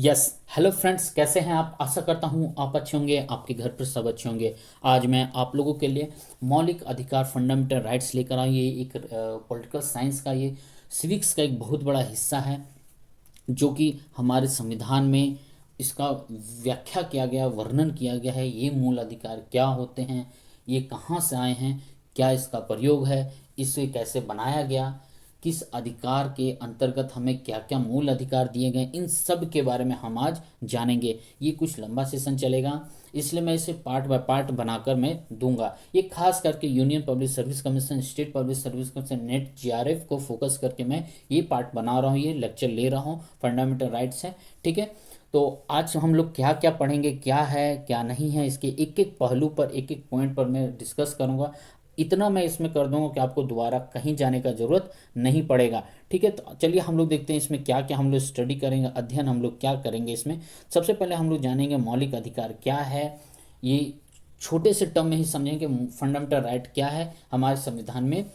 Yes. Hello friends, कैसे हैं आप? आशा करता हूँ आप अच्छे होंगे, आपके घर पर सब अच्छे होंगे। आज मैं आप लोगों के लिए मौलिक अधिकार फंडामेंटल राइट्स लेकर आऊँ। ये एक पॉलिटिकल साइंस का, ये सिविक्स का एक बहुत बड़ा हिस्सा है जो कि हमारे संविधान में इसका व्याख्या किया गया, वर्णन किया गया है। ये मूल अधिकार क्या होते हैं, ये कहाँ से आए हैं, क्या इसका प्रयोग है, इसे कैसे बनाया गया, किस अधिकार के अंतर्गत हमें क्या क्या मूल अधिकार दिए गए, इन सब के बारे में हम आज जानेंगे। ये कुछ लंबा सेशन चलेगा, इसलिए मैं इसे पार्ट बाय पार्ट बनाकर मैं दूंगा। ये खास करके union public service commission, state public service commission, net, GRF को फोकस करके मैं ये पार्ट बना रहा हूँ, ये लेक्चर ले रहा हूँ। फंडामेंटल राइट्स है, ठीक है। तो आज हम लोग क्या क्या पढ़ेंगे, क्या है क्या नहीं है, इसके एक एक पहलू पर, एक एक पॉइंट पर मैं डिस्कस करूंगा। इतना मैं इसमें कर दूंगा कि आपको दोबारा कहीं जाने का जरूरत नहीं पड़ेगा, ठीक है। तो चलिए हम लोग देखते हैं इसमें क्या क्या हम लोग स्टडी करेंगे, अध्ययन हम लोग क्या करेंगे इसमें। सबसे पहले हम लोग जानेंगे मौलिक अधिकार क्या है। ये छोटे से टर्म में ही समझेंगे। फंडामेंटल राइट क्या है, हमारे संविधान में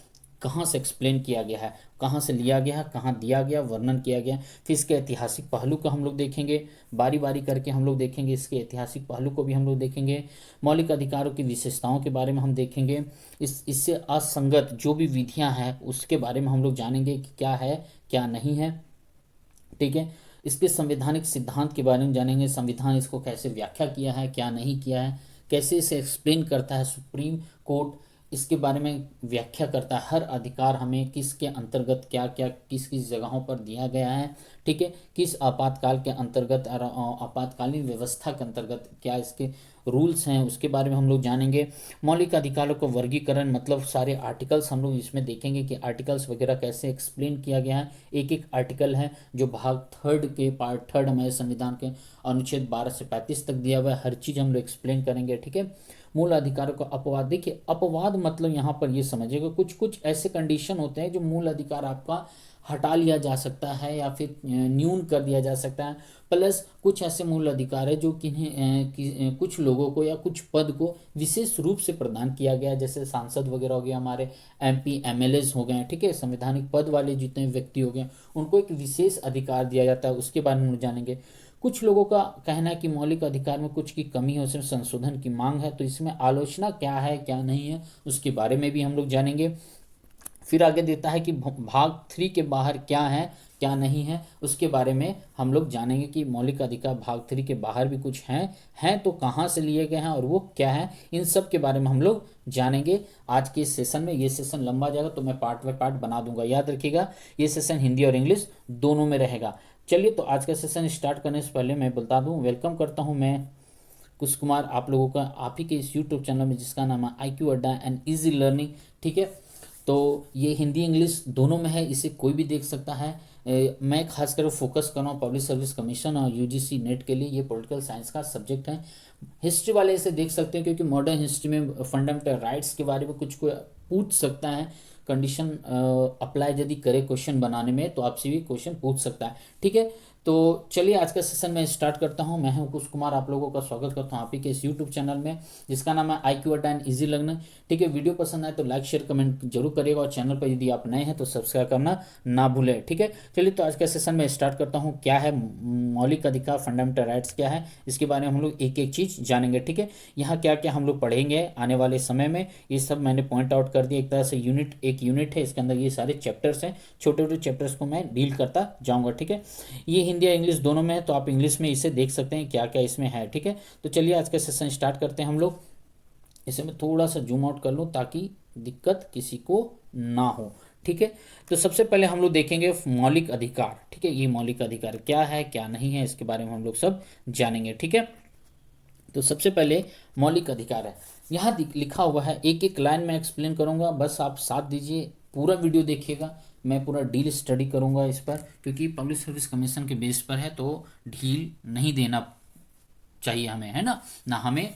कहाँ से एक्सप्लेन किया गया है, कहाँ से लिया गया है, कहाँ दिया गया, वर्णन किया गया। फिर इसके ऐतिहासिक पहलू को हम लोग देखेंगे, बारी बारी करके हम लोग देखेंगे। इसके ऐतिहासिक पहलू को भी हम लोग देखेंगे। मौलिक अधिकारों की विशेषताओं के बारे में हम देखेंगे। इससे असंगत जो भी विधियां हैं उसके बारे में हम लोग जानेंगे कि क्या है क्या नहीं है, ठीक है। इसके संवैधानिक सिद्धांत के बारे में जानेंगे, संविधान इसको कैसे व्याख्या किया है, क्या नहीं किया है, कैसे इसे एक्सप्लेन करता है सुप्रीम कोर्ट, इसके बारे में व्याख्या करता है। हर अधिकार हमें किसके अंतर्गत क्या क्या किस किस जगहों पर दिया गया है, ठीक है। किस आपातकाल के अंतर्गत और आपातकालीन व्यवस्था के अंतर्गत क्या इसके रूल्स हैं, उसके बारे में हम लोग जानेंगे। मौलिक अधिकारों का वर्गीकरण, मतलब सारे आर्टिकल्स हम लोग इसमें देखेंगे कि आर्टिकल्स वगैरह कैसे एक्सप्लेन किया गया है। एक एक आर्टिकल है जो भाग थर्ड के पार्ट थर्ड हमारे संविधान के अनुच्छेद 12 से 35 तक दिया हुआ है। हर चीज़ हम लोग एक्सप्लेन करेंगे, ठीक है। मूल अधिकारों का अपवाद, देखिए अपवाद मतलब यहाँ पर ये समझिएगा कुछ कुछ ऐसे कंडीशन होते हैं जो मूल अधिकार आपका हटा लिया जा सकता है या फिर न्यून कर दिया जा सकता है। प्लस कुछ ऐसे मूल अधिकार है जो कुछ लोगों को या कुछ पद को विशेष रूप से प्रदान किया गया है, जैसे सांसद वगैरह हो गए, हमारे एमपी एमएलएज हो गए, ठीक है। संवैधानिक पद वाले जितने व्यक्ति हो गए उनको एक विशेष अधिकार दिया जाता है, उसके बारे में हम जानेंगे। कुछ लोगों का कहना है कि मौलिक अधिकार में कुछ की कमी है, उसमें संशोधन की मांग है, तो इसमें आलोचना क्या है क्या नहीं है उसके बारे में भी हम लोग जानेंगे। फिर आगे देता है कि भाग थ्री के बाहर क्या है क्या नहीं है, उसके बारे में हम लोग जानेंगे कि मौलिक अधिकार भाग थ्री के बाहर भी कुछ हैं तो कहाँ से लिए गए हैं और वो क्या है, इन सब के बारे में हम लोग जानेंगे आज के इस सेशन में। ये सेशन लंबा जाएगा तो मैं पार्ट बाय पार्ट बना दूंगा, याद रखिएगा। ये सेशन हिंदी और इंग्लिश दोनों में रहेगा। चलिए तो आज का सेशन स्टार्ट करने से पहले मैं बता दूं, वेलकम करता हूं मैं कुश कुमार आप लोगों का, आप ही के इस यूट्यूब चैनल में जिसका नाम है IQ अड्डा एंड इजी लर्निंग, ठीक है। तो ये हिंदी इंग्लिश दोनों में है, इसे कोई भी देख सकता है। मैं खासकर फोकस कर रहा हूँ पब्लिक सर्विस कमीशन और यूजीसी नेट के लिए। ये पॉलिटिकल साइंस का सब्जेक्ट है। हिस्ट्री वाले इसे देख सकते हैं क्योंकि मॉडर्न हिस्ट्री में फंडामेंटल राइट्स के बारे में कुछ को पूछ सकता है। कंडीशन अप्लाई यदि करे क्वेश्चन बनाने में तो आपसे भी क्वेश्चन पूछ सकता है, ठीक है। तो चलिए आज का सेशन मैं स्टार्ट करता हूं। मैं हूं कुश कुमार, आप लोगों का स्वागत करता हूं आप ही के इस यूट्यूब चैनल में जिसका नाम है IQ अड्डा एंड इजी लर्निंग, ठीक है। वीडियो पसंद आए तो लाइक शेयर कमेंट जरूर करिएगा और चैनल पर यदि आप नए हैं तो सब्सक्राइब करना ना भूलें, ठीक है। चलिए तो आज का सेशन में स्टार्ट करता हूँ। क्या है मौलिक अधिकार, फंडामेंटल राइट्स क्या है, इसके बारे में हम लोग एक एक चीज़ जानेंगे, ठीक है। यहाँ क्या क्या हम लोग पढ़ेंगे आने वाले समय में, ये सब मैंने पॉइंट आउट कर दिया। एक तरह से एक यूनिट है, इसके अंदर ये सारे चैप्टर्स हैं, छोटे छोटे चैप्टर्स को मैं डील करता जाऊँगा, ठीक है। ये हिंदी या इंग्लिश दोनों में है तो आप इंग्लिश में इसे देख सकते हैं क्या क्या इसमें है, ठीक है। तो चलिए आज का सेशन स्टार्ट करते हैं हम लोग। इसे मैं थोड़ा सा जूम आउट कर लूँ ताकि दिक्कत किसी को ना हो, ठीक है। तो सबसे पहले हम लोग देखेंगे मौलिक अधिकार, ठीक है। ये मौलिक अधिकार क्या है क्या नहीं है इसके बारे में हम लोग सब जानेंगे, ठीक है। तो सबसे पहले मौलिक अधिकार है, यहाँ लिखा हुआ है, एक एक लाइन में एक्सप्लेन करूंगा, बस आप साथ दीजिए, पूरा वीडियो देखिएगा। मैं पूरा डील स्टडी करूंगा इस पर क्योंकि पब्लिक सर्विस कमीशन के बेस पर है तो ढील नहीं देना चाहिए हमें, है ना, ना हमें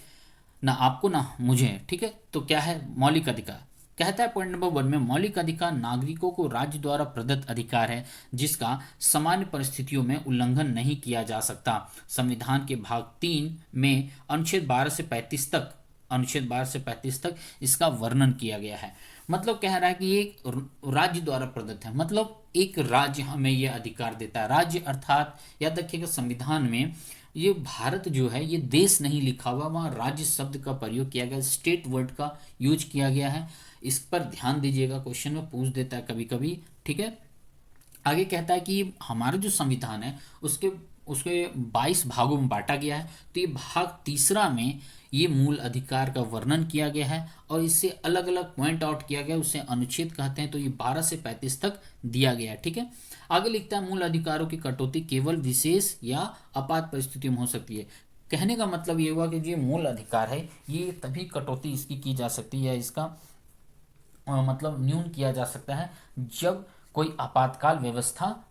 ना आपको ना मुझे, ठीक है। तो क्या है मौलिक अधिकार, कहता है पॉइंट नंबर 1 में, मौलिक अधिकार नागरिकों को राज्य द्वारा प्रदत्त अधिकार है जिसका सामान्य परिस्थितियों में उल्लंघन नहीं किया जा सकता। संविधान के भाग 3 में अनुच्छेद 12 से 35 तक अनुच्छेद 12 से 35 तक इसका वर्णन किया गया है। मतलब कह रहा है कि ये एक राज्य द्वारा प्रदत्त है, मतलब एक राज्य हमें ये अधिकार देता है। राज्य अर्थात याद रखिएगा संविधान में ये भारत जो है ये देश नहीं लिखा हुआ, वहाँ राज्य शब्द का प्रयोग किया गया, स्टेट वर्ड का यूज किया गया है। इस पर ध्यान दीजिएगा, क्वेश्चन में पूछ देता है कभी कभी, ठीक है। आगे कहता है कि हमारा जो संविधान है उसके उसके 22 भागों में बांटा गया है। तो ये भाग तीसरा में ये मूल अधिकार का वर्णन किया गया है और इससे अलग अलग पॉइंट आउट किया गया, उसे अनुच्छेद कहते हैं। तो ये 12 से 35 तक दिया गया है, ठीक है। आगे लिखता है मूल अधिकारों की कटौती केवल विशेष या आपात परिस्थितियों में हो सकती है। कहने का मतलब ये हुआ कि जो मूल अधिकार है ये तभी कटौती इसकी की जा सकती है, इसका मतलब न्यून किया जा सकता है जब कोई आपातकाल व्यवस्था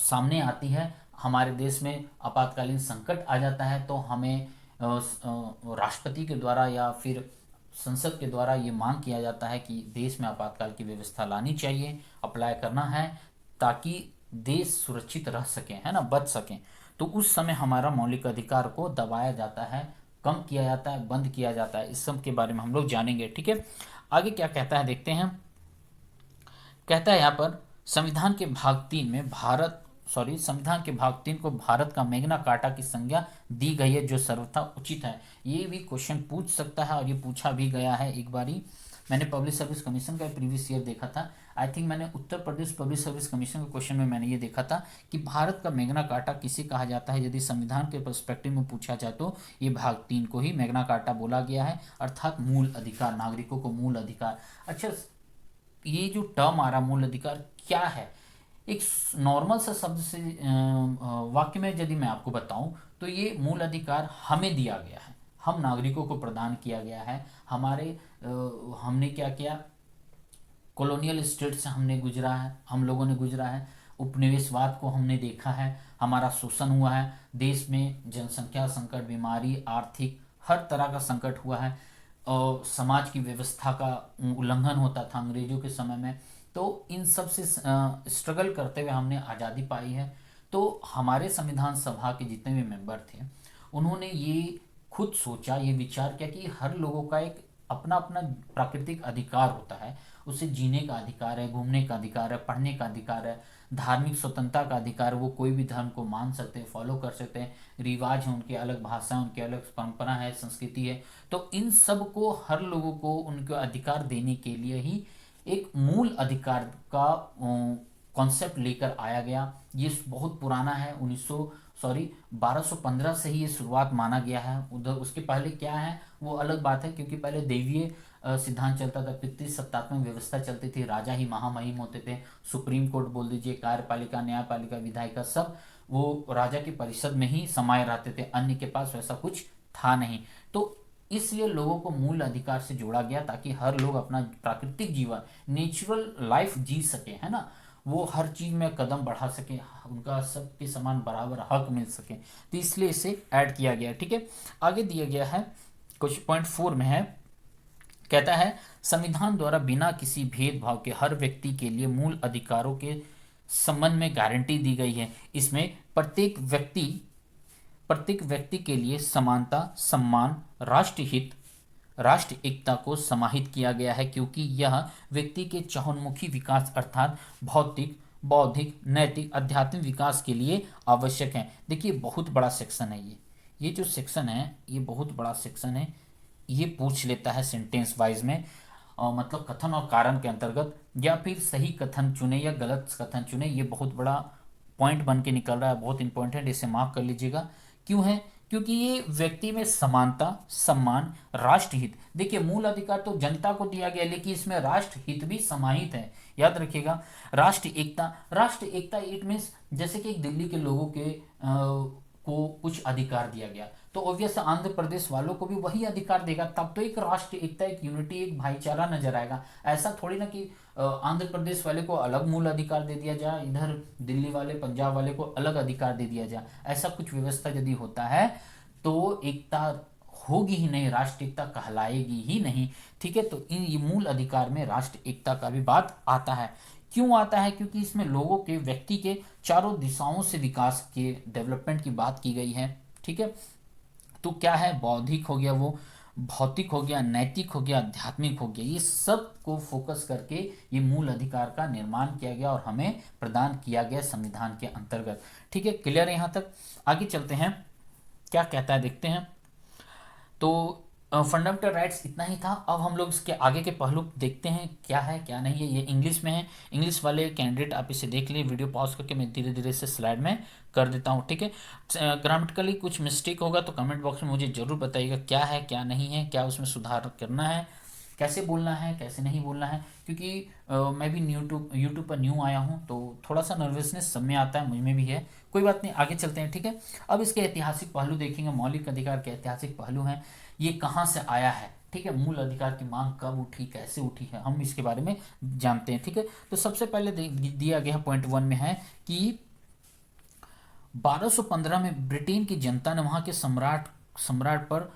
सामने आती है, हमारे देश में आपातकालीन संकट आ जाता है, तो हमें राष्ट्रपति के द्वारा या फिर संसद के द्वारा ये मांग किया जाता है कि देश में आपातकाल की व्यवस्था लानी चाहिए, अप्लाई करना है, ताकि देश सुरक्षित रह सके, है ना, बच सके। तो उस समय हमारा मौलिक अधिकार को दबाया जाता है, कम किया जाता है, बंद किया जाता है। इस सब के बारे में हम लोग जानेंगे, ठीक है। आगे क्या कहता है देखते हैं। कहता है यहाँ पर संविधान के भाग 3 को भारत का मैग्ना कार्टा की संज्ञा दी गई है जो सर्वथा उचित है। ये भी क्वेश्चन पूछ सकता है और ये पूछा भी गया है एक बारी। मैंने पब्लिक सर्विस कमीशन का प्रीवियस ईयर देखा था, आई थिंक मैंने Uttar Pradesh public service commission के क्वेश्चन में मैंने ये देखा था कि भारत का मैग्ना कार्टा किसे कहा जाता है। यदि संविधान के पर्सपेक्टिव में पूछा जाए तो ये भाग 3 को ही मैग्ना कार्टा बोला गया है, अर्थात मूल अधिकार, नागरिकों को मूल अधिकार। अच्छा, ये जो टर्म आ रहा मूल अधिकार क्या है, एक नॉर्मल सा शब्द से वाक्य में यदि मैं आपको बताऊं तो ये मूल अधिकार हमें दिया गया है, हम नागरिकों को प्रदान किया गया है। हमने क्या किया, कॉलोनियल स्टेट से हमने गुजरा है, हम लोगों ने गुजरा है, उपनिवेशवाद को हमने देखा है, हमारा शोषण हुआ है, देश में जनसंख्या संकट, बीमारी, आर्थिक हर तरह का संकट हुआ है, और समाज की व्यवस्था का उल्लंघन होता था अंग्रेजों के समय में। तो इन सब से स्ट्रगल करते हुए हमने आज़ादी पाई है। तो हमारे संविधान सभा के जितने भी मेंबर थे उन्होंने ये खुद सोचा, ये विचार किया कि हर लोगों का एक अपना अपना प्राकृतिक अधिकार होता है, उसे जीने का अधिकार है, घूमने का अधिकार है, पढ़ने का अधिकार है, धार्मिक स्वतंत्रता का अधिकार, वो कोई भी धर्म को मान सकते हैं, फॉलो कर सकते हैं, रिवाज है उनके अलग, भाषा है उनके अलग, परंपरा है, संस्कृति है। तो इन सब को हर लोगों को उनके अधिकार देने के लिए ही एक मूल अधिकार का कॉन्सेप्ट लेकर आया गया। ये बहुत पुराना है, 1215 से ही ये शुरुआत माना गया है। उधर उसके पहले क्या है वो अलग बात है, क्योंकि पहले दैवीय सिद्धांत चलता था, पितृसत्तात्मक व्यवस्था चलती थी, राजा ही महामहिम होते थे, सुप्रीम कोर्ट बोल दीजिए, कार्यपालिका, न्यायपालिका, विधायिका सब वो राजा की परिषद में ही समाये रहते थे, अन्य के पास वैसा कुछ था नहीं। तो इसलिए लोगों को मूल अधिकार से जोड़ा गया ताकि हर लोग अपना प्राकृतिक जीवन, नेचुरल लाइफ जी सके, है ना, वो हर चीज में कदम बढ़ा सके, उनका सबके समान बराबर हक मिल सके। तो इसलिए इसे ऐड किया गया, ठीक है। आगे दिया गया है कुछ पॉइंट 4 में है, कहता है संविधान द्वारा बिना किसी भेदभाव के हर व्यक्ति के लिए मूल अधिकारों के संबंध में गारंटी दी गई है। इसमें प्रत्येक व्यक्ति के लिए समानता, सम्मान, राष्ट्रहित, राष्ट्र एकता को समाहित किया गया है, क्योंकि यह व्यक्ति के चहुंमुखी विकास अर्थात भौतिक, बौद्धिक, नैतिक, आध्यात्मिक विकास के लिए आवश्यक है। देखिए बहुत बड़ा सेक्शन है ये जो सेक्शन है ये बहुत बड़ा सेक्शन है। ये पूछ लेता है सेंटेंस वाइज में, मतलब कथन और कारण के अंतर्गत, या फिर सही कथन चुने या गलत कथन चुने। ये बहुत बड़ा पॉइंट बन के निकल रहा है, बहुत इंपॉर्टेंट, इसे मार्क कर लीजिएगा। क्यों है? क्योंकि ये व्यक्ति में समानता, सम्मान, राष्ट्रहित, देखिए मूल अधिकार तो जनता को दिया गया, लेकिन इसमें राष्ट्रहित भी समाहित है, याद रखिएगा। राष्ट्र एकता इट मीन्स जैसे कि दिल्ली के लोगों के को कुछ अधिकार दिया गया, तो ऑब्वियस आंध्र प्रदेश वालों को भी वही अधिकार देगा, तब तो एक राष्ट्र एकता, एक यूनिटी, एक भाईचारा नजर आएगा। ऐसा थोड़ी ना कि आंध्र प्रदेश वाले को अलग मूल अधिकार दे दिया जाए, इधर दिल्ली वाले, पंजाब वाले को अलग अधिकार दे दिया जाए। ऐसा कुछ व्यवस्था यदि होता है तो एकता होगी ही नहीं, राष्ट्र एकता कहलाएगी ही नहीं, ठीक है। तो इन ये मूल अधिकार में राष्ट्र एकता का भी बात आता है। क्यों आता है? क्योंकि इसमें लोगों के, व्यक्ति के चारों दिशाओं से विकास के, डेवलपमेंट की बात की गई है, ठीक है। तो क्या है, बौद्धिक हो गया वो, भौतिक हो गया, नैतिक हो गया, आध्यात्मिक हो गया, ये सब को फोकस करके ये मूल अधिकार का निर्माण किया गया और हमें प्रदान किया गया संविधान के अंतर्गत। ठीक है, क्लियर है यहाँ तक? आगे चलते हैं, क्या कहता है देखते हैं। तो फंडामेंटल राइट्स इतना ही था। अब हम लोग इसके आगे के पहलू देखते हैं क्या है क्या नहीं है। ये इंग्लिश में है, इंग्लिश वाले कैंडिडेट आप इसे देख लिए। वीडियो पॉज करके मैं धीरे धीरे से स्लाइड में कर देता हूँ। ठीक है, ग्रामेटिकली कुछ मिस्टेक होगा तो कमेंट बॉक्स में मुझे ज़रूर बताइएगा क्या है क्या नहीं है, क्या उसमें सुधार करना है, कैसे बोलना है कैसे नहीं बोलना है। क्योंकि मैं भी यूट्यूब पर न्यू आया हूँ तो थोड़ा सा नर्वसनेस सब में आता है, मुझ में भी है। कोई बात नहीं, आगे चलते हैं। ठीक है, अब इसके ऐतिहासिक पहलू देखेंगे। मौलिक अधिकार के ऐतिहासिक पहलू हैं, ये कहाँ से आया है। ठीक है, मूल अधिकार की मांग कब उठी, कैसे उठी है, हम इसके बारे में जानते हैं। ठीक है, तो सबसे पहले दिया गया पॉइंट 1 में है कि 1215 में ब्रिटेन की जनता ने वहाँ के सम्राट सम्राट पर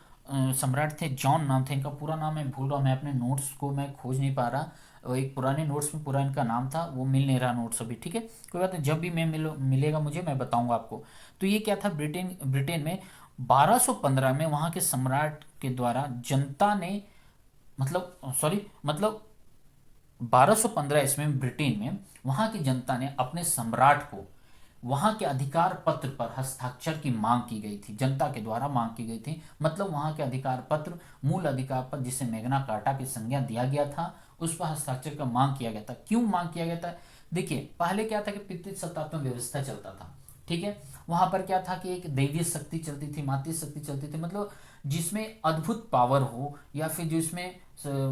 सम्राट थे, जॉन नाम थे इनका, पूरा नाम मैं भूल रहा हूँ, मैं अपने नोट्स को मैं खोज नहीं पा रहा। एक पुराने नोट्स में पूरा इनका नाम था, वो मिल नहीं रहा नोट्स अभी। ठीक है, कोई बात नहीं, जब भी मैं मिलेगा मुझे मैं बताऊंगा आपको। तो ये क्या था, ब्रिटेन ब्रिटेन में 1215 में वहाँ के सम्राट के द्वारा जनता ने, मतलब 1215 ईस्वी में ब्रिटेन में वहाँ की जनता ने अपने सम्राट को वहाँ के अधिकार पत्र पर हस्ताक्षर की मांग की गई थी, जनता के द्वारा मांग की गई थी। मतलब वहाँ के अधिकार पत्र, मूल अधिकार पत्र जिसे मैग्ना कार्टा की संज्ञा दिया गया था, उस पर हस्ताक्षर का मांग किया गया था। क्यों मांग किया गया था? देखिए, पहले क्या था कि पितृसत्तात्मक व्यवस्था चलता था। ठीक है, वहां पर क्या था कि एक दैवीय शक्ति चलती थी, मातृ शक्ति चलती थी, मतलब जिसमें अद्भुत पावर हो, या फिर जो इसमें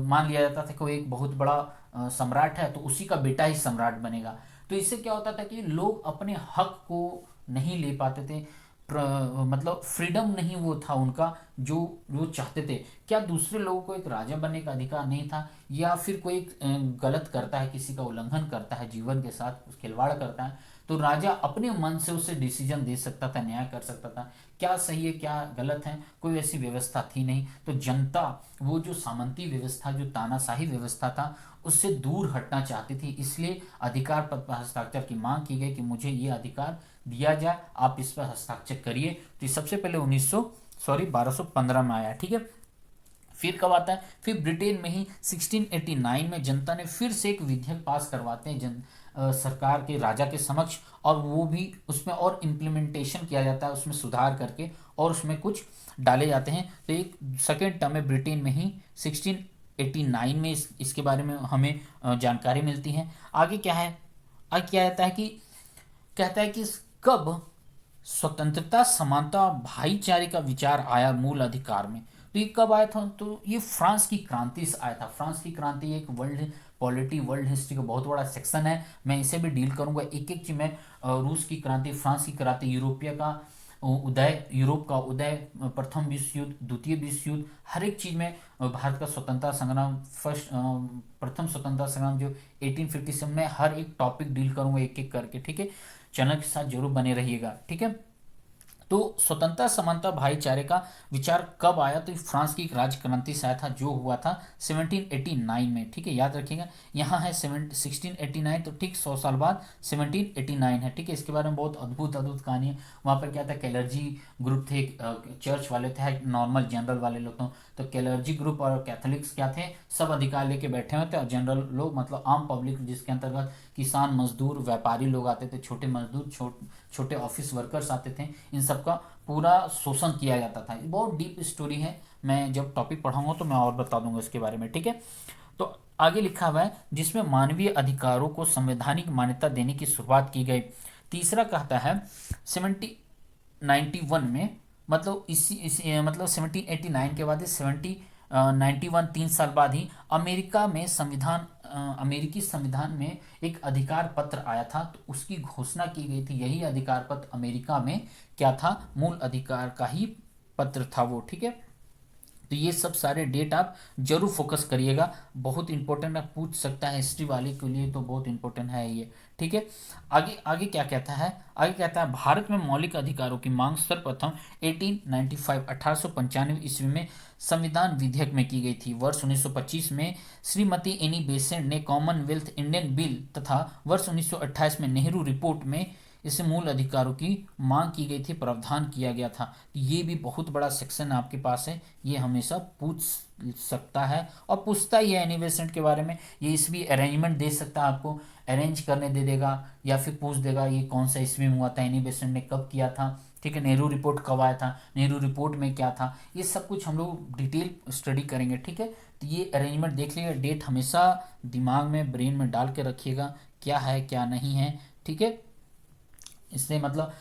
मान लिया जाता था कि वो एक बहुत बड़ा सम्राट है तो उसी का बेटा ही सम्राट बनेगा। तो इससे क्या होता था कि लोग अपने हक को नहीं ले पाते थे, मतलब फ्रीडम नहीं वो था उनका जो वो चाहते थे। क्या दूसरे लोगों को एक राजा बनने का अधिकार नहीं था, या फिर कोई गलत करता है, किसी का उल्लंघन करता है, जीवन के साथ खिलवाड़ करता है, तो राजा अपने मन से उसे डिसीजन दे सकता था, न्याय कर सकता था, क्या सही है क्या गलत है। कोई ऐसी व्यवस्था थी नहीं। तो जनता वो जो सामंती व्यवस्था, जो तानाशाही व्यवस्था था, उससे दूर हटना चाहती थी। इसलिए अधिकार पत्र पर हस्ताक्षर की मांग की गई कि मुझे ये अधिकार दिया जाए, आप इस पर हस्ताक्षर करिए। तो सबसे पहले 1215 में आया। ठीक है, फिर कब आता है, फिर ब्रिटेन में ही 1689 में जनता ने फिर से एक विधेयक पास करवाते हैं सरकार के राजा के समक्ष, और वो भी उसमें और इम्प्लीमेंटेशन किया जाता है, उसमें सुधार करके और उसमें कुछ डाले जाते हैं। तो एक सेकेंड टर्म है ब्रिटेन में ही 1689 में इसके बारे में हमें जानकारी मिलती है। आगे क्या है, आगे क्या कहता है कि कब स्वतंत्रता, समानता और भाईचारे का विचार आया मूल अधिकार में। तो ये कब आया था, तो ये फ्रांस की क्रांति से आया था। फ्रांस की क्रांति एक वर्ल्ड हिस्ट्री का बहुत बड़ा सेक्शन है, मैं इसे भी डील करूंगा एक एक चीज में। रूस की क्रांति, फ्रांस की क्रांति, यूरोपीय का उदय, यूरोप का उदय, प्रथम विश्व युद्ध, द्वितीय विश्व युद्ध, हर एक चीज में भारत का स्वतंत्रता संग्राम, प्रथम स्वतंत्रता संग्राम जो 1857 में, हर एक टॉपिक डील करूंगा एक एक करके। ठीक है, चैनल के साथ जरूर बने रहिएगा। ठीक है, तो स्वतंत्रता, समानता, भाईचारे का विचार कब आया, तो फ्रांस की राज्य क्रांति से आया था, जो हुआ था 1789 में। ठीक है, याद रखिएगा, यहाँ है 1689, तो ठीक 100 साल बाद 1789 है। ठीक है, इसके बारे में बहुत अद्भुत अद्भुत कहानी है। वहाँ पर क्या था, कैलर्जी ग्रुप थे, चर्च वाले थे, नॉर्मल जनरल वाले लोग तो कैलर्जी ग्रुप और कैथोलिक्स क्या थे, सब अधिकार लेके बैठे हुए थे, और जनरल लोग मतलब आम पब्लिक, जिसके अंतर्गत किसान, मजदूर, व्यापारी लोग आते थे, छोटे मजदूर, छोटे ऑफिस वर्कर्स आते थे, इन सब का पूरा शोषण किया जाता था। बहुत डीप स्टोरी है, मैं जब टॉपिक पढ़ाऊंगा तो मैं और बता दूंगा इसके बारे में। ठीक है, तो आगे लिखा हुआ है जिसमें मानवीय अधिकारों को संवैधानिक मान्यता देने की शुरुआत की गई। तीसरा कहता है 1791 में, मतलब इसी मतलब 1789 के बाद 1791, 3 साल बाद ही अमेरिकी संविधान में एक अधिकार पत्र आया था, तो उसकी घोषणा की गई थी। यही अधिकार पत्र अमेरिका में क्या था, मूल अधिकार का ही पत्र था वो। ठीक है, तो ये सब सारे डेट आप जरूर फोकस करिएगा, बहुत इंपॉर्टेंट है, पूछ सकता है हिस्ट्री वाले के लिए, तो बहुत इंपॉर्टेंट है ये। ठीक है, आगे आगे क्या कहता है, आगे कहता है भारत में मौलिक अधिकारों की मांग सर्वप्रथम 1895 ईस्वी में संविधान विधेयक में की गई थी। वर्ष 1925 में श्रीमती एनी बेसेंट ने कॉमनवेल्थ इंडियन बिल, तथा वर्ष 1928 में नेहरू रिपोर्ट में इसे मूल अधिकारों की मांग की गई थी, प्रावधान किया गया था। ये भी बहुत बड़ा सेक्शन आपके पास है, ये हमेशा पूछ सकता है और पूछता ही है एनिवेसेंट के बारे में। ये इसमें अरेंजमेंट दे सकता है, आपको अरेंज करने दे देगा या फिर पूछ देगा ये कौन सा इसमें हुआ था, एनिवेसेंट ने कब किया था, ठीक है, नेहरू रिपोर्ट कब आया था, नेहरू रिपोर्ट में क्या था, ये सब कुछ हम लोग डिटेल स्टडी करेंगे, ठीक है। तो ये अरेंजमेंट देख लीजिए, डेट हमेशा दिमाग में ब्रेन में डाल के रखिएगा क्या है क्या नहीं है, ठीक है। इससे मतलब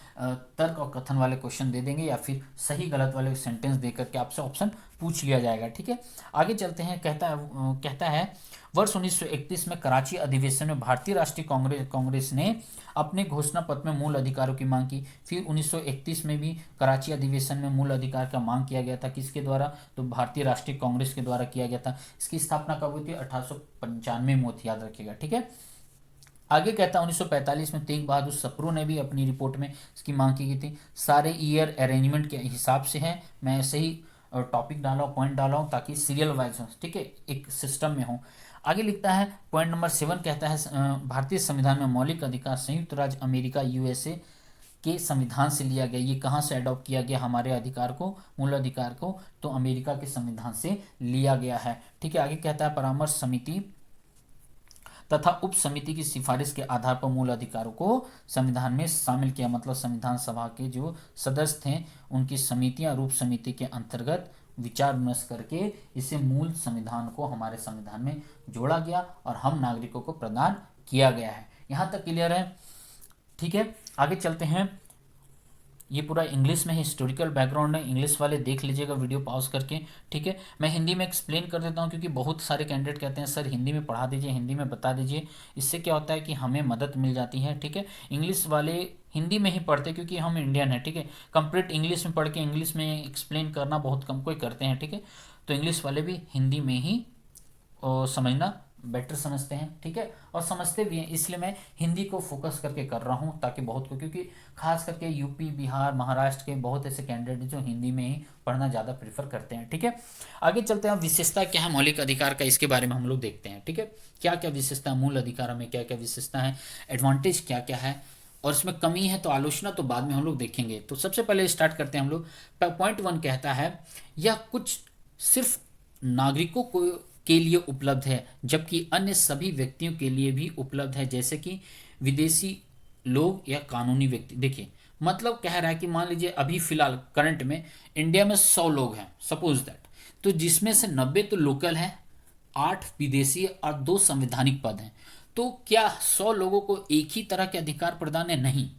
तर्क और कथन वाले क्वेश्चन दे देंगे या फिर सही गलत वाले सेंटेंस दे करके आपसे ऑप्शन पूछ लिया जाएगा, ठीक है। आगे चलते हैं, कहता है वर्ष 1931 में कराची अधिवेशन में भारतीय राष्ट्रीय कांग्रेस ने अपने घोषणा पत्र में मूल अधिकारों की मांग की। फिर 1931 में भी कराची अधिवेशन में मूल अधिकार का मांग किया गया था, किसके द्वारा, तो भारतीय राष्ट्रीय कांग्रेस के द्वारा किया गया था। इसकी स्थापना कब हुई थी, 1895 में हुई थी, याद रखिएगा, ठीक है। आगे कहता है 1945 में तेग बहादुर सप्रू ने भी अपनी रिपोर्ट में इसकी मांग की गई थी। सारे ईयर अरेंजमेंट के हिसाब से है, मैं ऐसे ही टॉपिक डाला हूँ, पॉइंट डाला हूँ ताकि सीरियल वाइज हो, ठीक है, एक सिस्टम में हो। आगे लिखता है पॉइंट नंबर 7, कहता है भारतीय संविधान में मौलिक अधिकार संयुक्त राज्य अमेरिका यूएसए के संविधान से लिया गया। ये कहाँ से अडॉप्ट किया गया हमारे अधिकार को, मूल अधिकार को, तो अमेरिका के संविधान से लिया गया है, ठीक है। आगे कहता है परामर्श समिति तथा उप समिति की सिफारिश के आधार पर मूल अधिकारों को संविधान में शामिल किया। मतलब संविधान सभा के जो सदस्य थे उनकी समितियां रूप समिति के अंतर्गत विचार विमर्श करके इसे मूल संविधान को हमारे संविधान में जोड़ा गया और हम नागरिकों को प्रदान किया गया है। यहाँ तक क्लियर है, ठीक है। आगे चलते हैं, ये पूरा इंग्लिश में हिस्टोरिकल बैकग्राउंड है, इंग्लिश वाले देख लीजिएगा वीडियो पॉज करके, ठीक है। मैं हिंदी में एक्सप्लेन कर देता हूँ क्योंकि बहुत सारे कैंडिडेट कहते हैं सर हिंदी में पढ़ा दीजिए, हिंदी में बता दीजिए। इससे क्या होता है कि हमें मदद मिल जाती है, ठीक है। इंग्लिश वाले हिंदी में ही पढ़ते क्योंकि हम इंडियन है, ठीक है। कंप्लीट इंग्लिश में पढ़ के इंग्लिश में एक्सप्लेन करना बहुत कम कोई करते हैं, ठीक है। तो इंग्लिश वाले भी हिंदी में ही समझना बेटर समझते हैं, ठीक है, और समझते भी हैं। इसलिए मैं हिंदी को फोकस करके कर रहा हूं ताकि बहुत को, क्योंकि खास करके यूपी बिहार महाराष्ट्र के बहुत ऐसे कैंडिडेट जो हिंदी में ही पढ़ना ज़्यादा प्रीफर करते हैं, ठीक है। आगे चलते हैं, विशेषता क्या है मौलिक अधिकार का, इसके बारे में हम लोग देखते हैं, ठीक है। क्या क्या विशेषता मूल अधिकारों में, क्या क्या विशेषता है, एडवांटेज क्या क्या है और इसमें कमी है तो आलोचना तो बाद में हम लोग देखेंगे। तो सबसे पहले स्टार्ट करते हैं हम लोग। पॉइंट 1 कहता है यह कुछ सिर्फ नागरिकों को के लिए उपलब्ध है जबकि अन्य सभी व्यक्तियों के लिए भी उपलब्ध है, जैसे कि विदेशी लोग या कानूनी व्यक्ति। देखिए मतलब कह रहा है कि मान लीजिए अभी फिलहाल करंट में इंडिया में 100 लोग हैं सपोज दैट, तो जिसमें से 90 तो लोकल हैं, 8 विदेशी और 2 संवैधानिक पद हैं। तो क्या 100 लोगों को एक ही तरह के अधिकार प्रदान है? नहीं।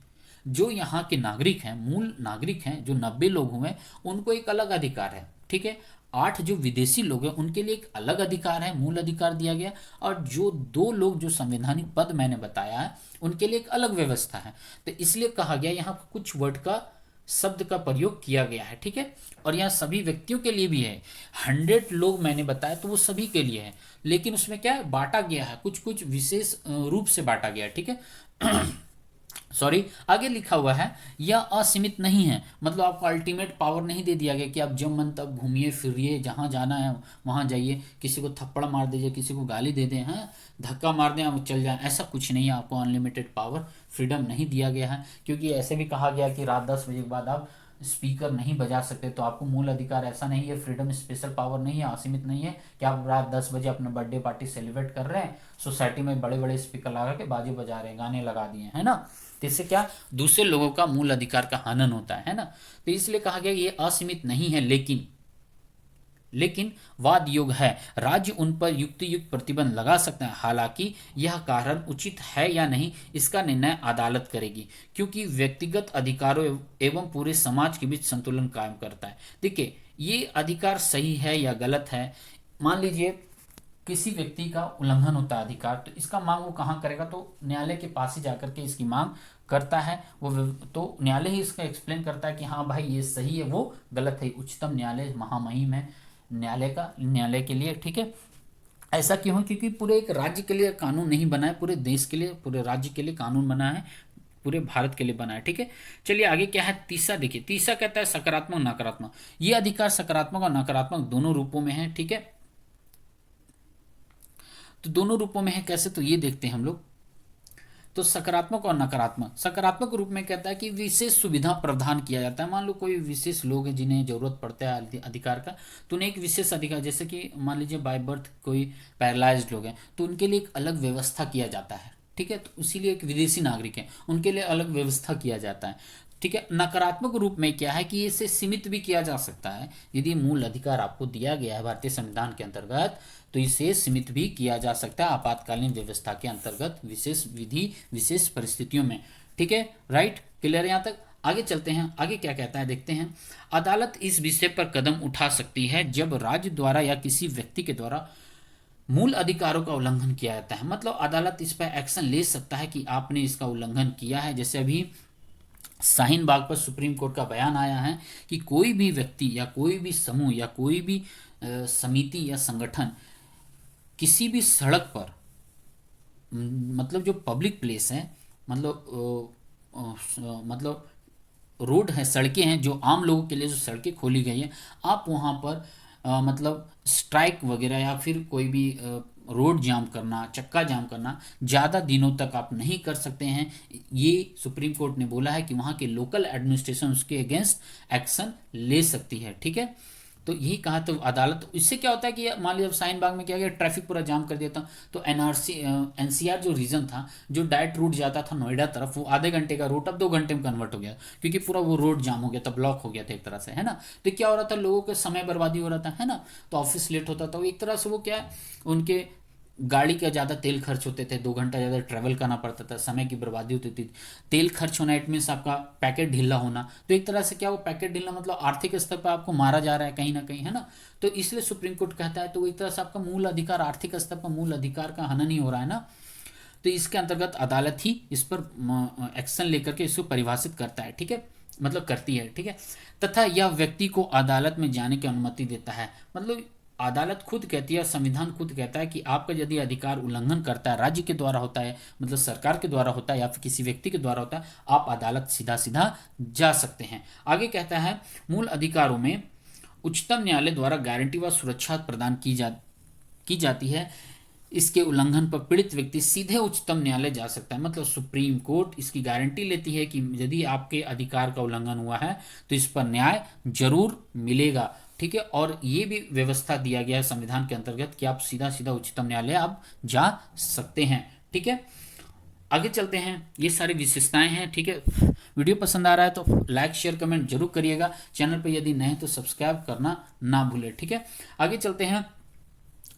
जो यहाँ के नागरिक हैं, मूल नागरिक हैं, जो 90 लोग हुए उनको एक अलग अधिकार है, ठीक है। 8 जो विदेशी लोग हैं उनके लिए एक अलग अधिकार है, मूल अधिकार दिया गया, और जो 2 लोग जो संवैधानिक पद मैंने बताया है उनके लिए एक अलग व्यवस्था है। तो इसलिए कहा गया यहाँ कुछ वर्ड का शब्द का प्रयोग किया गया है, ठीक है। और यहाँ सभी व्यक्तियों के लिए भी है। 100 लोग मैंने बताया तो वो सभी के लिए है, लेकिन उसमें क्या है बांटा गया है, कुछ कुछ विशेष रूप से बांटा गया है, ठीक है। सॉरी, आगे लिखा हुआ है यह असीमित नहीं है, मतलब आपको अल्टीमेट पावर नहीं दे दिया गया कि आप जब मन तब घूमिए फिरिए, जहाँ जाना है वहाँ जाइए, किसी को थप्पड़ मार दीजिए, किसी को गाली दे दें, हैं धक्का मार दें आप चल जाए, ऐसा कुछ नहीं है। आपको अनलिमिटेड पावर फ्रीडम नहीं दिया गया है, क्योंकि ऐसे भी कहा गया कि रात 10 बजे के बाद आप स्पीकर नहीं बजा सकते। तो आपको मूल अधिकार ऐसा नहीं है, फ्रीडम स्पेशल पावर नहीं है, असीमित नहीं है कि आप रात 10 बजे अपना बर्थडे पार्टी सेलिब्रेट कर रहे हैं, सोसाइटी में बड़े बड़े स्पीकर लगा के बाजे बजा रहे हैं, गाने लगा दिए, है ना। तो इससे क्या दूसरे लोगों का मूल अधिकार का हनन होता है ना। तो इसलिए कहा गया ये असीमित नहीं है, लेकिन वाद योग है, राज्य उन पर युक्त प्रतिबंध लगा सकते हैं। हालांकि यह कारण उचित है या नहीं इसका निर्णय अदालत करेगी, क्योंकि व्यक्तिगत अधिकारों एवं पूरे समाज के बीच संतुलन कायम करता है। देखिए ये अधिकार सही है या गलत है, मान लीजिए किसी व्यक्ति का उल्लंघन होता है अधिकार, तो इसका मांग वो कहाँ करेगा, तो न्यायालय के पास ही जाकर के इसकी मांग करता है वो, तो न्यायालय ही इसका एक्सप्लेन करता है कि हाँ भाई ये सही है वो गलत है। उच्चतम न्यायालय महामहिम है न्यायालय के लिए, ठीक है। ऐसा क्यों है, क्योंकि पूरे एक राज्य के लिए कानून नहीं बना है, पूरे देश के लिए, पूरे राज्य के लिए कानून बना है, पूरे भारत के लिए बना है, ठीक है। चलिए आगे क्या है तीसरा, देखिए तीसरा कहता है सकारात्मक नकारात्मक। ये अधिकार सकारात्मक और नकारात्मक दोनों रूपों में है, ठीक है। तो दोनों रूपों में है कैसे, तो ये देखते हैं हम लोग। तो सकारात्मक और नकारात्मक, सकारात्मक रूप में कहता है कि विशेष सुविधा प्रदान किया जाता है। मान लो कोई विशेष लोग हैं जिन्हें जरूरत पड़ता है अधिकार का, तो उन्हें एक विशेष अधिकार, जैसे कि मान लीजिए बाय बर्थ कोई पैरालाइज्ड लोग हैं तो उनके लिए एक अलग व्यवस्था किया जाता है, ठीक है। तो इसीलिए एक विदेशी नागरिक है उनके लिए अलग व्यवस्था किया जाता है, ठीक है। नकारात्मक रूप में क्या है कि इसे सीमित भी किया जा सकता है। यदि मूल अधिकार आपको दिया गया है भारतीय संविधान के अंतर्गत तो इसे सीमित भी किया जा सकता है आपातकालीन व्यवस्था के अंतर्गत, विशेष विधि विशेष परिस्थितियों में, ठीक है। राइट, क्लियर यहाँ तक। आगे चलते हैं, आगे क्या कहता है देखते हैं। अदालत इस विषय पर कदम उठा सकती है जब राज्य द्वारा या किसी व्यक्ति के द्वारा मूल अधिकारों का उल्लंघन किया जाता है। मतलब अदालत इस पर एक्शन ले सकता है कि आपने इसका उल्लंघन किया है। जैसे अभी शाहीन बाग पर सुप्रीम कोर्ट का बयान आया है कि कोई भी व्यक्ति या कोई भी समूह या कोई भी समिति या संगठन किसी भी सड़क पर, मतलब जो पब्लिक प्लेस है, मतलब रोड है, सड़कें हैं जो आम लोगों के लिए जो सड़कें खोली गई हैं, आप वहाँ पर मतलब स्ट्राइक वगैरह या फिर कोई भी रोड जाम करना, चक्का जाम करना ज़्यादा दिनों तक आप नहीं कर सकते हैं। ये सुप्रीम कोर्ट ने बोला है कि वहाँ के लोकल एडमिनिस्ट्रेशन उसके अगेंस्ट एक्शन ले सकती है, ठीक है। तो यही कहा, तो अदालत, इससे क्या होता है कि मान लीजिए शाहीन बाग में क्या गया, ट्रैफिक पूरा जाम कर दिया था, तो एनआरसी एनसीआर जो रीजन था, जो डायरेक्ट रूट जाता था नोएडा तरफ, वो आधे घंटे का रूट अब 2 घंटे में कन्वर्ट हो गया, क्योंकि पूरा वो रोड जाम हो गया था, ब्लॉक हो गया था एक तरह से, है ना। तो क्या हो रहा था, लोगों के समय बर्बादी हो रहा था, है ना। तो ऑफिस लेट होता था, वो एक तरह से वो क्या, उनके गाड़ी का ज़्यादा तेल खर्च होते थे, 2 घंटा ज़्यादा ट्रैवल करना पड़ता था, समय की बर्बादी होती थी। तेल खर्च होना इट मीन्स आपका पैकेट ढीला होना, तो एक तरह से क्या, वो पैकेट ढीला मतलब आर्थिक स्तर पर आपको मारा जा रहा है कहीं ना कहीं, है ना। तो इसलिए सुप्रीम कोर्ट कहता है, तो एक तरह से आपका मूल अधिकार, आर्थिक स्तर पर मूल अधिकार का हनन ही हो रहा है ना। तो इसके अंतर्गत अदालत ही इस पर एक्शन लेकर के इसको परिभाषित करता है, ठीक है, मतलब करती है, ठीक है। तथा यह व्यक्ति को अदालत में जाने की अनुमति देता है। मतलब अदालत खुद कहती है, संविधान खुद कहता है कि आपका यदि अधिकार उल्लंघन करता है, राज्य के द्वारा होता है, मतलब सरकार के द्वारा होता है या फिर किसी व्यक्ति के द्वारा होता है, आप अदालत सीधा सीधा जा सकते हैं। आगे कहता है, मूल अधिकारों में उच्चतम न्यायालय द्वारा गारंटी व सुरक्षा प्रदान की जाती है। इसके उल्लंघन पर पीड़ित व्यक्ति सीधे उच्चतम न्यायालय जा सकता है। मतलब सुप्रीम कोर्ट इसकी गारंटी लेती है कि यदि आपके अधिकार का उल्लंघन हुआ है तो इस पर न्याय जरूर मिलेगा, ठीक है। और ये भी व्यवस्था दिया गया है संविधान के अंतर्गत कि आप सीधा सीधा उच्चतम न्यायालय आप जा सकते हैं, ठीक है। आगे चलते हैं, ये सारी विशेषताएं हैं, ठीक है। वीडियो पसंद आ रहा है तो लाइक शेयर कमेंट जरूर करिएगा। चैनल पर यदि नए तो सब्सक्राइब करना ना भूलें, ठीक है। आगे चलते हैं,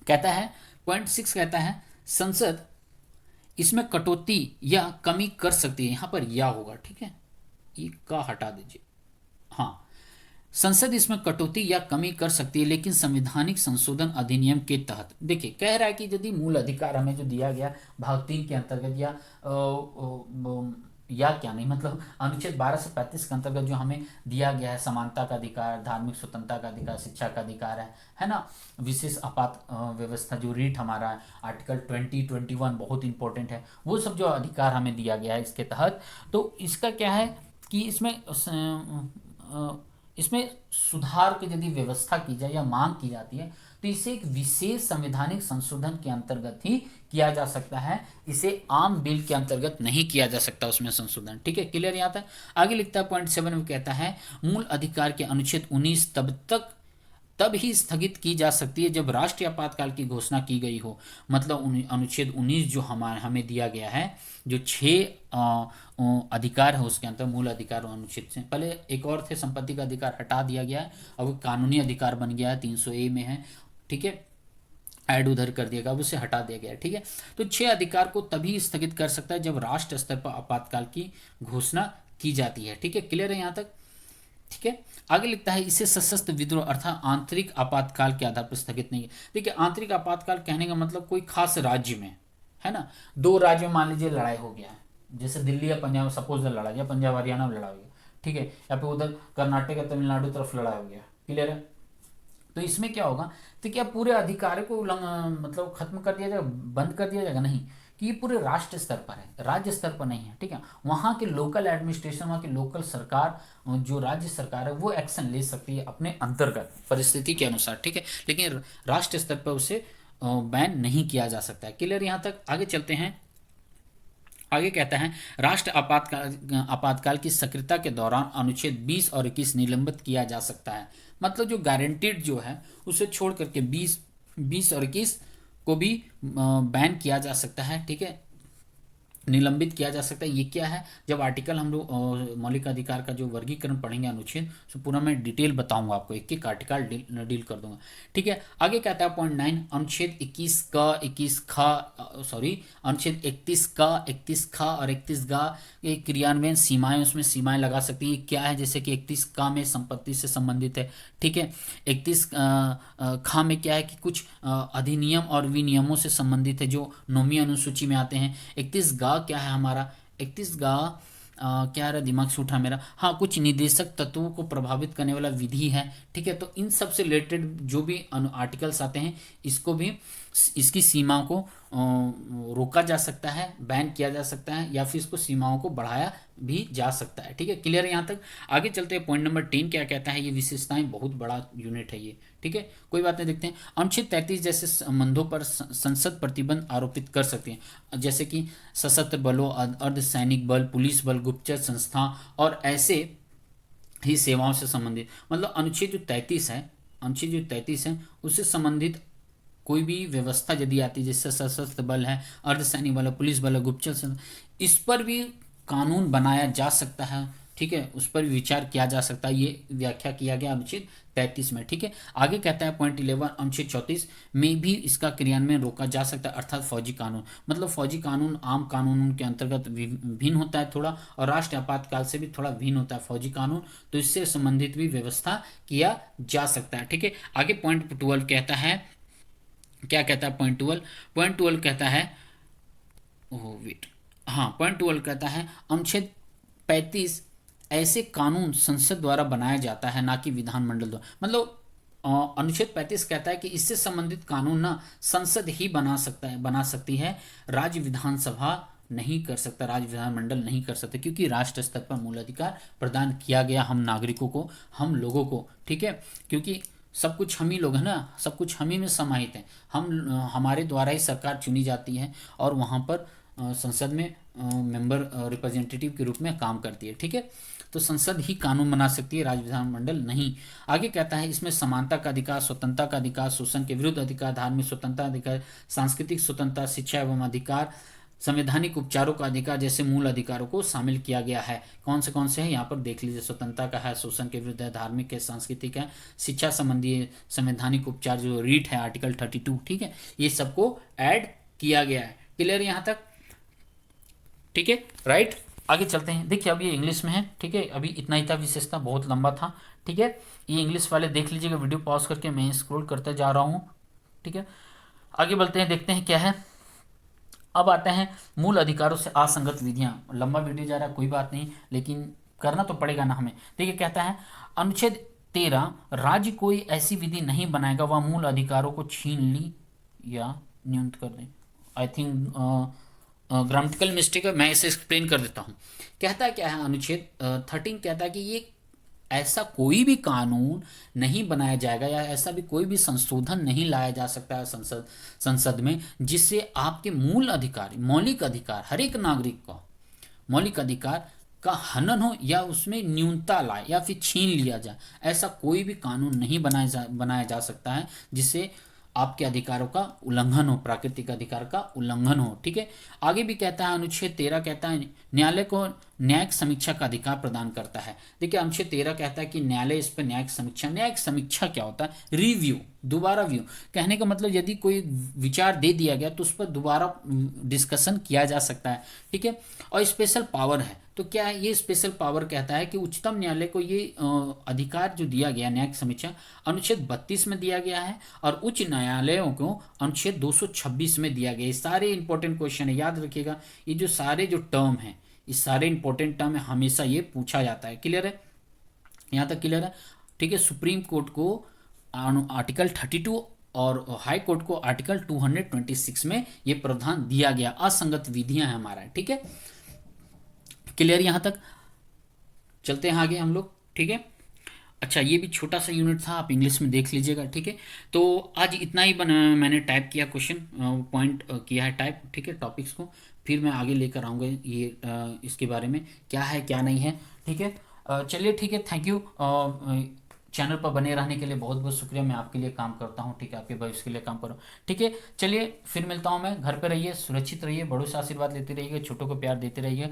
कहता है पॉइंट 6 कहता है, संसद इसमें कटौती या कमी कर सकती है। यहां पर या होगा, ठीक है, ये का हटा दीजिए, हाँ। संसद इसमें कटौती या कमी कर सकती है, लेकिन संवैधानिक संशोधन अधिनियम के तहत। देखिए, कह रहा है कि यदि मूल अधिकार हमें जो दिया गया भाग 3 के अंतर्गत या क्या नहीं, मतलब अनुच्छेद 12 से 35 के अंतर्गत जो हमें दिया गया है, समानता का अधिकार, धार्मिक स्वतंत्रता का अधिकार, शिक्षा का अधिकार है ना, विशेष आपात व्यवस्था जो रीट हमारा है, आर्टिकल 2021 बहुत इंपॉर्टेंट है, वो सब जो अधिकार हमें दिया गया है इसके तहत। तो इसका क्या है कि इसमें सुधार की यदि व्यवस्था की जाए या मांग की जाती है तो इसे एक विशेष संवैधानिक संशोधन के अंतर्गत ही किया जा सकता है, इसे आम बिल के अंतर्गत नहीं किया जा सकता उसमें संशोधन, ठीक है, क्लियर यहाँ तक। आगे लिखता है पॉइंट 7 में, कहता है मूल अधिकार के अनुच्छेद 19 तब ही स्थगित की जा सकती है जब राष्ट्रीय आपातकाल की घोषणा की गई हो। मतलब अनुच्छेद 19 जो हमें दिया गया है, जो 6 अधिकार है उसके अंतर मूल अधिकार अनुच्छेद से पहले एक और थे, संपत्ति का अधिकार हटा दिया गया है, अब कानूनी अधिकार बन गया है, 300A में है, ठीक है, ऐड उधर कर दिया गया, उसे हटा दिया गया, ठीक है। तो 6 अधिकार को तभी स्थगित कर सकता है जब राष्ट्र स्तर पर आपातकाल की घोषणा की जाती है, ठीक है, क्लियर है यहाँ तक, ठीक है। आगे लिखता है, इसे सशस्त्र विद्रोह अर्थात आंतरिक आपातकाल के आधार पर स्थगित नहीं है। देखिए, आंतरिक आपातकाल कहने का मतलब कोई खास राज्य में, है ना, 2 राज्यों में मान लीजिए लड़ाई हो गया है, जैसे दिल्ली या पंजाब, सपोज लड़ाई, या पंजाब हरियाणा में लड़ाई हो गया, ठीक है, या फिर उधर कर्नाटक या तमिलनाडु तरफ लड़ाई हो गया, क्लियर है। तो इसमें क्या होगा, तो क्या पूरे अधिकार को मतलब खत्म कर दिया जाएगा, बंद कर दिया जाएगा, नहीं, कि ये पूरे राष्ट्र स्तर पर है, राज्य स्तर पर नहीं है, ठीक है। वहाँ के लोकल एडमिनिस्ट्रेशन, वहाँ की लोकल सरकार, जो राज्य सरकार है, वो एक्शन ले सकती है अपने अंतर्गत परिस्थिति के अनुसार, ठीक है, लेकिन राष्ट्र स्तर पर उसे बैन नहीं किया जा सकता है, क्लियर यहाँ तक। आगे चलते हैं, आगे कहता है राष्ट्र आपातकाल की सक्रियता के दौरान अनुच्छेद 20 और 21 निलंबित किया जा सकता है। मतलब जो गारंटीड जो है उसे छोड़ करके 20 और 21 को भी बैन किया जा सकता है, ठीक है, निलंबित किया जा सकता है। ये क्या है, जब आर्टिकल हम लोग मौलिक अधिकार का जो वर्गीकरण पढ़ेंगे अनुच्छेद, तो पूरा मैं डिटेल बताऊंगा आपको, एक एक आर्टिकल डील कर दूंगा, ठीक है। आगे कहता है पॉइंट 9, अनुच्छेद 21 का 21 खा सॉरी अनुच्छेद 31 का 31 खा और 31 गा ये क्रियान्वयन सीमाएं, उसमें सीमाएं लगा सकती है। क्या है, जैसे कि 31 का में संपत्ति से संबंधित है, ठीक है। 31 खा में क्या है कि कुछ अधिनियम और विनियमों से संबंधित है जो नौवीं अनुसूची में आते हैं। 31 गा क्या है हमारा, 31 गा क्या रहा, दिमाग से उठा मेरा, हाँ, कुछ निदेशक तत्वों को प्रभावित करने वाला विधि है, ठीक है। तो इन सब से रिलेटेड जो भी आर्टिकल्स आते हैं, इसको भी इसकी सीमा को रोका जा सकता है, बैन किया जा सकता है, या फिर इसको सीमाओं को बढ़ाया भी जा सकता है, ठीक है। क्लियर है यहाँ तक। आगे चलते हैं पॉइंट नंबर 10 क्या कहता है, ये विशेषताएं, बहुत बड़ा यूनिट है ये, ठीक है, कोई बात नहीं, देखते हैं। अनुच्छेद 33 जैसे संबंधों पर संसद प्रतिबंध आरोपित कर सकती है, जैसे कि सशस्त्र बलों, अर्धसैनिक बल, पुलिस बल, गुप्तचर संस्था और ऐसे ही सेवाओं से संबंधित। मतलब अनुच्छेद जो 33 है, अनुच्छेद जो 33 है उससे संबंधित कोई भी व्यवस्था यदि आती है, जैसे सशस्त्र बल है, अर्धसैनिक बल है, पुलिस बल है, गुप्तचर संस्था, इस पर भी कानून बनाया जा सकता है, ठीक है, उस पर विचार किया जा सकता है। ये व्याख्या किया गया अनुच्छेद 33 में, ठीक है। आगे कहता है पॉइंट 11, अनुच्छेद 34 में भी इसका क्रियान्वयन रोका जा सकता है, अर्थात फौजी कानून। मतलब फौजी कानून आम कानून के अंतर्गत भिन्न होता है थोड़ा, और राष्ट्रीय आपातकाल से भी थोड़ा भिन्न होता है फौजी कानून, तो इससे संबंधित भी व्यवस्था किया जा सकता है, ठीक है। आगे पॉइंट 12 कहता है, क्या कहता है पॉइंट 12 कहता है, ओह वेट, हाँ, पॉइंट 12 कहता है अनुच्छेद 35 ऐसे कानून संसद द्वारा बनाया जाता है, ना कि विधानमंडल द्वारा। मतलब अनुच्छेद 35 कहता है कि इससे संबंधित कानून ना संसद ही बना सकती है, राज्य विधानसभा नहीं कर सकता, राज्य विधानमंडल नहीं कर सकता, क्योंकि राष्ट्र स्तर पर मूल अधिकार प्रदान किया गया हम नागरिकों को, हम लोगों को, ठीक है। क्योंकि सब कुछ हम ही लोग हैं ना, सब कुछ हम ही में समाहित है, हम हमारे द्वारा ही सरकार चुनी जाती है और वहाँ पर संसद में मेंबर रिप्रेजेंटेटिव के रूप में काम करती है, ठीक है। तो संसद ही कानून बना सकती है, राज्य विधानमंडल नहीं। आगे कहता है इसमें समानता का अधिकार, स्वतंत्रता का अधिकार, शोषण के विरुद्ध अधिकार, धार्मिक स्वतंत्रता अधिकार, सांस्कृतिक स्वतंत्रता, शिक्षा एवं अधिकार, संवैधानिक उपचारों का अधिकार जैसे मूल अधिकारों को शामिल किया गया है। कौन से हैं यहाँ पर देख लीजिए, स्वतंत्रता का है, शोषण के विरुद्ध है, धार्मिक है, सांस्कृतिक है, शिक्षा संबंधी है, संवैधानिक उपचार जो रीट है आर्टिकल 32, ठीक है, ये सबको ऐड किया गया है। क्लियर यहाँ तक, ठीक है, राइट। आगे चलते हैं, देखिए अब ये इंग्लिश में है, ठीक है, अभी इतना ही था, विशेषता बहुत लंबा था, ठीक है। ये इंग्लिश वाले देख लीजिएगा, वीडियो पॉज करके मैं स्क्रॉल करते जा रहा हूँ, ठीक है। आगे बढ़ते हैं, देखते हैं क्या है। अब आते हैं मूल अधिकारों से असंगत विधियां। लंबा वीडियो जा रहा है, कोई बात नहीं, लेकिन करना तो पड़ेगा ना हमें। देखिए कहता है अनुच्छेद 13, राज्य कोई ऐसी विधि नहीं बनाएगा वह मूल अधिकारों को छीन ली या न्यूनतम कर दे। आई थिंक ग्रामेटिकल मिस्टेक है, मैं इसे एक्सप्लेन कर देता हूँ। कहता है क्या है, अनुच्छेद 13 कहता है कि ये ऐसा कोई भी कानून नहीं बनाया जाएगा या ऐसा भी कोई भी संशोधन नहीं लाया जा सकता है संसद में जिससे आपके मूल अधिकार, मौलिक अधिकार, हर एक नागरिक का मौलिक अधिकार का हनन हो या उसमें न्यूनता लाए या फिर छीन लिया जाए। ऐसा कोई भी कानून नहीं बनाया जा सकता है जिससे आपके अधिकारों का उल्लंघन हो, प्राकृतिक अधिकार का उल्लंघन हो, ठीक है। आगे भी कहता है अनुच्छेद 13 कहता है न्यायालय को न्यायिक समीक्षा का अधिकार प्रदान करता है। देखिए अनुच्छेद 13 कहता है कि न्यायालय इस पर न्यायिक समीक्षा क्या होता है, रिव्यू, दोबारा व्यू, कहने का मतलब यदि कोई विचार दे दिया गया तो उस पर दोबारा डिस्कशन किया जा सकता है, ठीक है। और स्पेशल पावर है, तो क्या है ये स्पेशल पावर, कहता है कि उच्चतम न्यायालय को ये अधिकार जो दिया गया न्यायिक समीक्षा अनुच्छेद 32 में दिया गया है और उच्च न्यायालयों को अनुच्छेद 226 में दिया गया है। सारे इंपॉर्टेंट क्वेश्चन है, याद रखिएगा, ये जो सारे जो टर्म है, ये सारे इंपॉर्टेंट टर्म है, हमेशा ये पूछा जाता है। क्लियर है, यहाँ तक क्लियर है, ठीक है। सुप्रीम कोर्ट को आर्टिकल 32 और हाई कोर्ट को आर्टिकल 226 में ये प्रावधान दिया गया, असंगत विधियां है हमारा, ठीक है। क्लियर यहाँ तक, चलते हैं आगे हम लोग, ठीक है। अच्छा, ये भी छोटा सा यूनिट था, आप इंग्लिश में देख लीजिएगा, ठीक है। तो आज इतना ही बना, मैंने टाइप किया क्वेश्चन, पॉइंट किया है टाइप, ठीक है, टॉपिक्स को। फिर मैं आगे लेकर आऊँगा ये इसके बारे में क्या है क्या नहीं है, ठीक है। चलिए ठीक है, थैंक यू। चैनल पर बने रहने के लिए बहुत बहुत शुक्रिया। मैं आपके लिए काम करता हूँ, ठीक है, आपके भविष्य के लिए काम करूँ, ठीक है। चलिए फिर मिलता हूँ मैं। घर पे रहिए, सुरक्षित रहिए, बड़ों से आशीर्वाद लेते रहिए, छोटों को प्यार देते रहिए।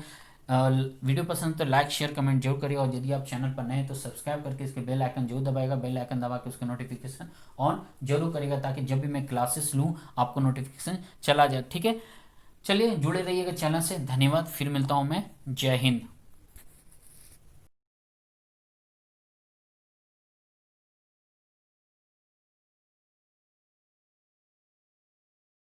वीडियो पसंद तो लाइक शेयर कमेंट जरूर करिए, और यदि आप चैनल पर नए हैं तो सब्सक्राइब करके इसके बेल आइकन जरूर दबाएगा। बेल आइकन दबा के उसका नोटिफिकेशन ऑन जरूर करेगा, ताकि जब भी मैं क्लासेस लूँ आपको नोटिफिकेशन चला जाए, ठीक है। चलिए जुड़े रहिएगा चैनल से। धन्यवाद, फिर मिलता हूँ मैं। जय हिंद।